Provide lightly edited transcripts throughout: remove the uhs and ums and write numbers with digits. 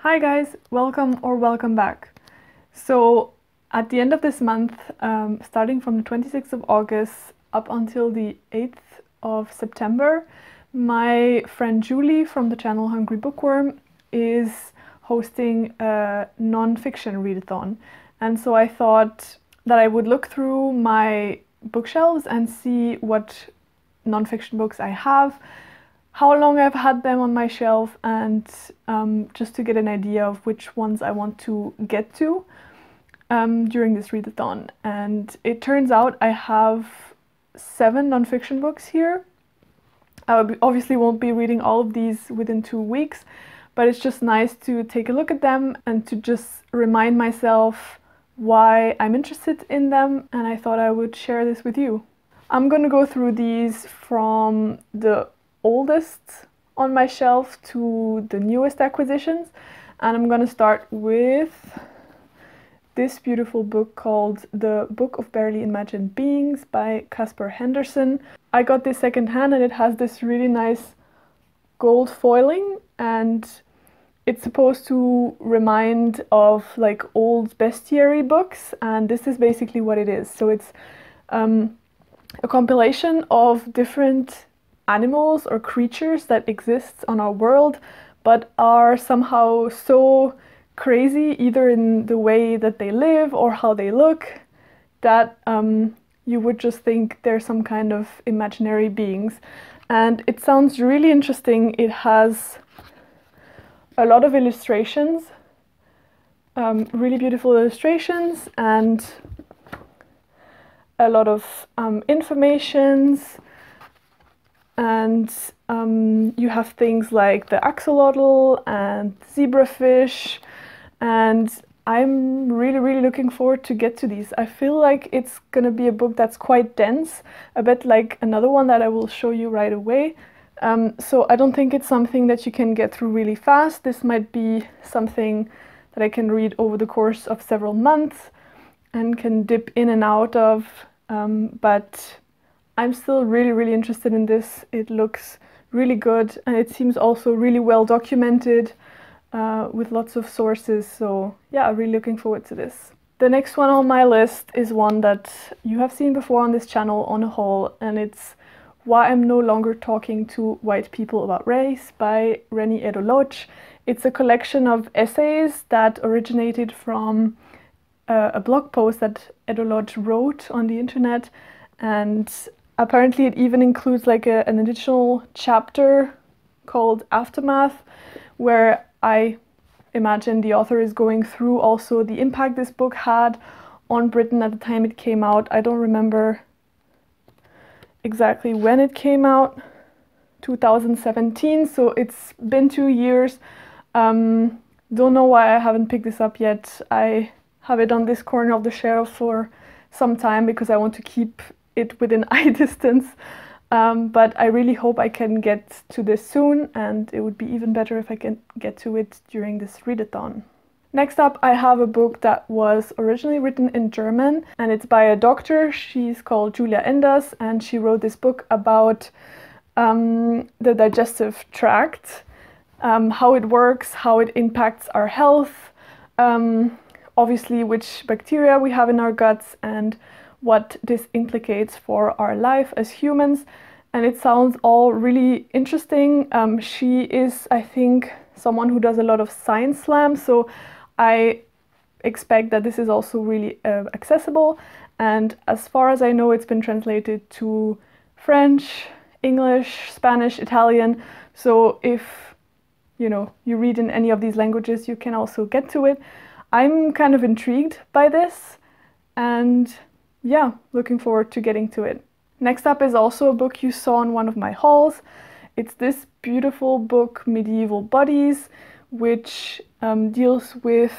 Hi guys, welcome back. So at the end of this month, starting from the 26th of August up until the 8th of September, my friend Julie from the channel Hungry Bookworm is hosting a non-fiction readathon. And so I thought that I would look through my bookshelves and see what non-fiction books I have, how long I've had them on my shelf, and just to get an idea of which ones I want to get to during this readathon. And it turns out I have 7 non-fiction books here. I obviously won't be reading all of these within 2 weeks, but it's just nice to take a look at them and to just remind myself why I'm interested in them, and I thought I would share this with you. I'm gonna go through these from the oldest on my shelf to the newest acquisitions, and I'm gonna start with this beautiful book called The Book of Barely Imagined Beings by Caspar Henderson. I got this secondhand and it has this really nice gold foiling, and it's supposed to remind of like old bestiary books, and this is basically what it is. So it's a compilation of different animals or creatures that exist on our world but are somehow so crazy, either in the way that they live or how they look, that you would just think they're some kind of imaginary beings. And it sounds really interesting. It has a lot of illustrations, really beautiful illustrations, and a lot of informations. And you have things like the axolotl and zebrafish, and I'm really looking forward to get to these. I feel like it's gonna be a book that's quite dense, a bit like another one that I will show you right away. So I don't think it's something that you can get through really fast. This might be something that I can read over the course of several months and can dip in and out of, but I'm still really interested in this. It looks really good, and it seems also really well documented with lots of sources. So yeah, I'm really looking forward to this. The next one on my list is one that you have seen before on this channel on a haul, and it's Why I'm No Longer Talking to White People About Race by Reni Eddo-Lodge. It's a collection of essays that originated from a blog post that Eddo-Lodge wrote on the internet, and apparently it even includes like an additional chapter called Aftermath, where I imagine the author is going through also the impact this book had on Britain at the time it came out. I don't remember exactly when it came out, 2017, so it's been 2 years. Don't know why I haven't picked this up yet. I have it on this corner of the shelf for some time because I want to keep it within eye distance, but I really hope I can get to this soon, and it would be even better if I can get to it during this readathon. Next up, I have a book that was originally written in German, and it's by a doctor. She's called Giulia, and she wrote this book about the digestive tract, how it works, how it impacts our health, obviously which bacteria we have in our guts, and what this implicates for our life as humans. And it sounds all really interesting. She is, I think, someone who does a lot of science slam, so I expect that this is also really accessible. And as far as I know, it's been translated to French, English, Spanish, Italian. So if you read in any of these languages, you can also get to it. I'm kind of intrigued by this, and yeah, looking forward to getting to it. Next up is also a book you saw in one of my hauls. It's this beautiful book, Medieval Bodies, which deals with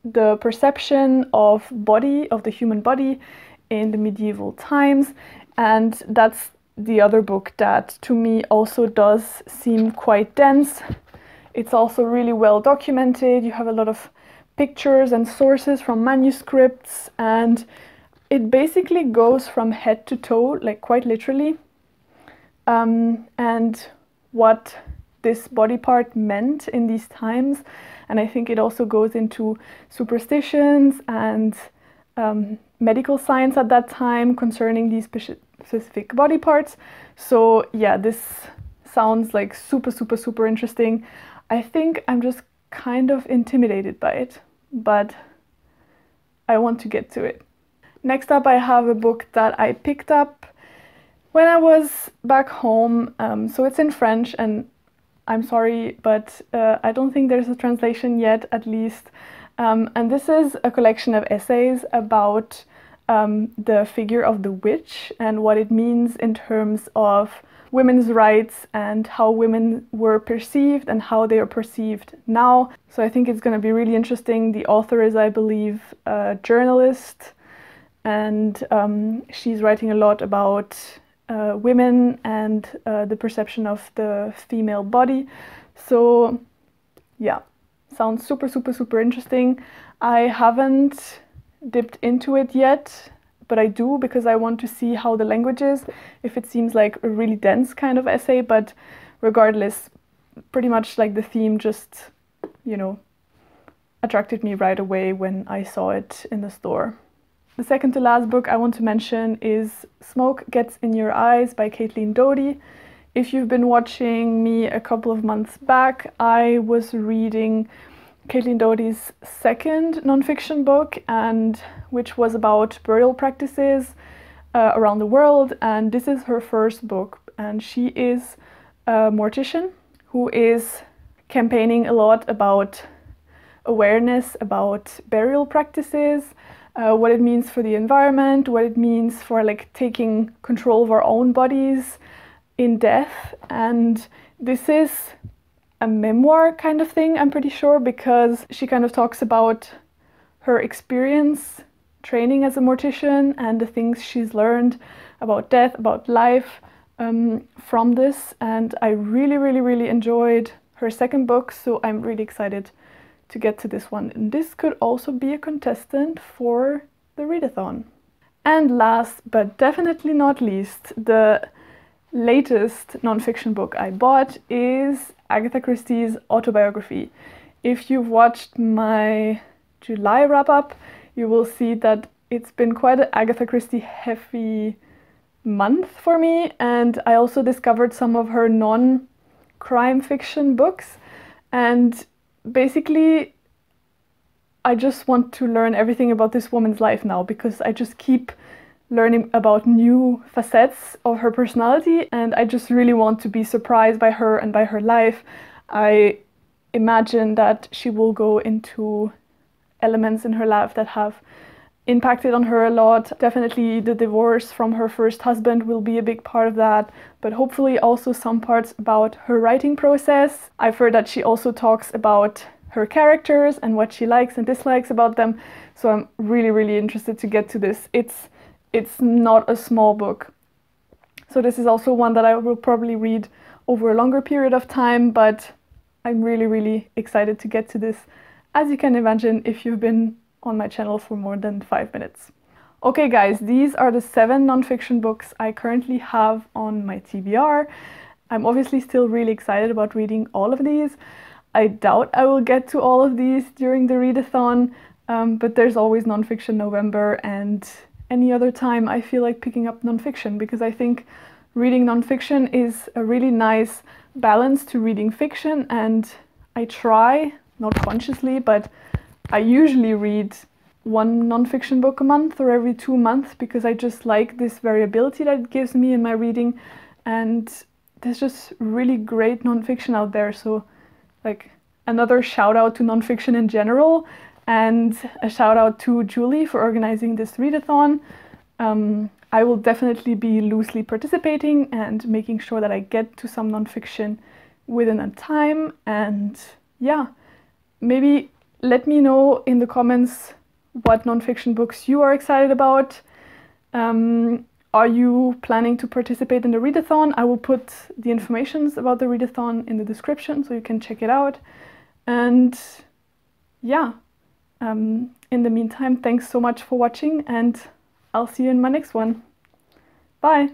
the perception of the human body in the medieval times. And that's the other book that to me also does seem quite dense. It's also really well documented. You have a lot of pictures and sources from manuscripts, and it basically goes from head to toe, like quite literally. And what this body part meant in these times. And I think it also goes into superstitions and medical science at that time concerning these specific body parts. So yeah, this sounds like super interesting. I think I'm just kind of intimidated by it, but I want to get to it. Next up, I have a book that I picked up when I was back home. So it's in French, and I'm sorry, but I don't think there's a translation yet, at least. And this is a collection of essays about the figure of the witch and what it means in terms of women's rights and how women were perceived and how they are perceived now. So I think it's going to be really interesting. The author is, I believe, a journalist, and she's writing a lot about women and the perception of the female body. So yeah, sounds super interesting. I haven't dipped into it yet, but I do because I want to see how the language is, if it seems like a really dense kind of essay. But regardless, pretty much like the theme just, you know, attracted me right away when I saw it in the store. The second to last book I want to mention is Smoke Gets in Your Eyes by Doughty. If you've been watching me a couple of months back, I was reading Doughty's second nonfiction book, and which was about burial practices around the world, and this is her first book, and she is a mortician who is campaigning a lot about awareness about burial practices, what it means for the environment, what it means for like taking control of our own bodies in death. And this is a memoir kind of thing, I'm pretty sure, because she kind of talks about her experience training as a mortician and the things she's learned about death, about life from this. And I really enjoyed her second book, so I'm really excited to get to this one. And this could also be a contestant for the Readathon. And last but definitely not least, the latest nonfiction book I bought is Agatha Christie's Autobiography. If you've watched my July wrap-up, you will see that it's been quite an Agatha Christie heavy month for me, and I also discovered some of her non-crime fiction books, and basically I just want to learn everything about this woman's life now, because I just keep learning about new facets of her personality, and I just really want to be surprised by her and by her life. I imagine that she will go into elements in her life that have impacted on her a lot. Definitely the divorce from her first husband will be a big part of that, but hopefully also some parts about her writing process. I've heard that she also talks about her characters and what she likes and dislikes about them, so I'm really interested to get to this. It's not a small book, so this is also one that I will probably read over a longer period of time, but I'm really excited to get to this, as you can imagine if you've been on my channel for more than 5 minutes. Okay guys, these are the 7 nonfiction books I currently have on my TBR. I'm obviously still really excited about reading all of these. I doubt I will get to all of these during the readathon, but there's always Nonfiction November, and any other time I feel like picking up nonfiction, because I think reading nonfiction is a really nice balance to reading fiction, and I try, not consciously, but I usually read 1 nonfiction book a month or every 2 months, because I just like this variability that it gives me in my reading, and there's just really great nonfiction out there. So like, another shout out to nonfiction in general, and a shout out to Julie for organizing this readathon. I will definitely be loosely participating and making sure that I get to some nonfiction within a time. And yeah, maybe let me know in the comments what nonfiction books you are excited about. Are you planning to participate in the readathon? I will put the information about the readathon in the description so you can check it out. And yeah, in the meantime, thanks so much for watching, and I'll see you in my next one. Bye!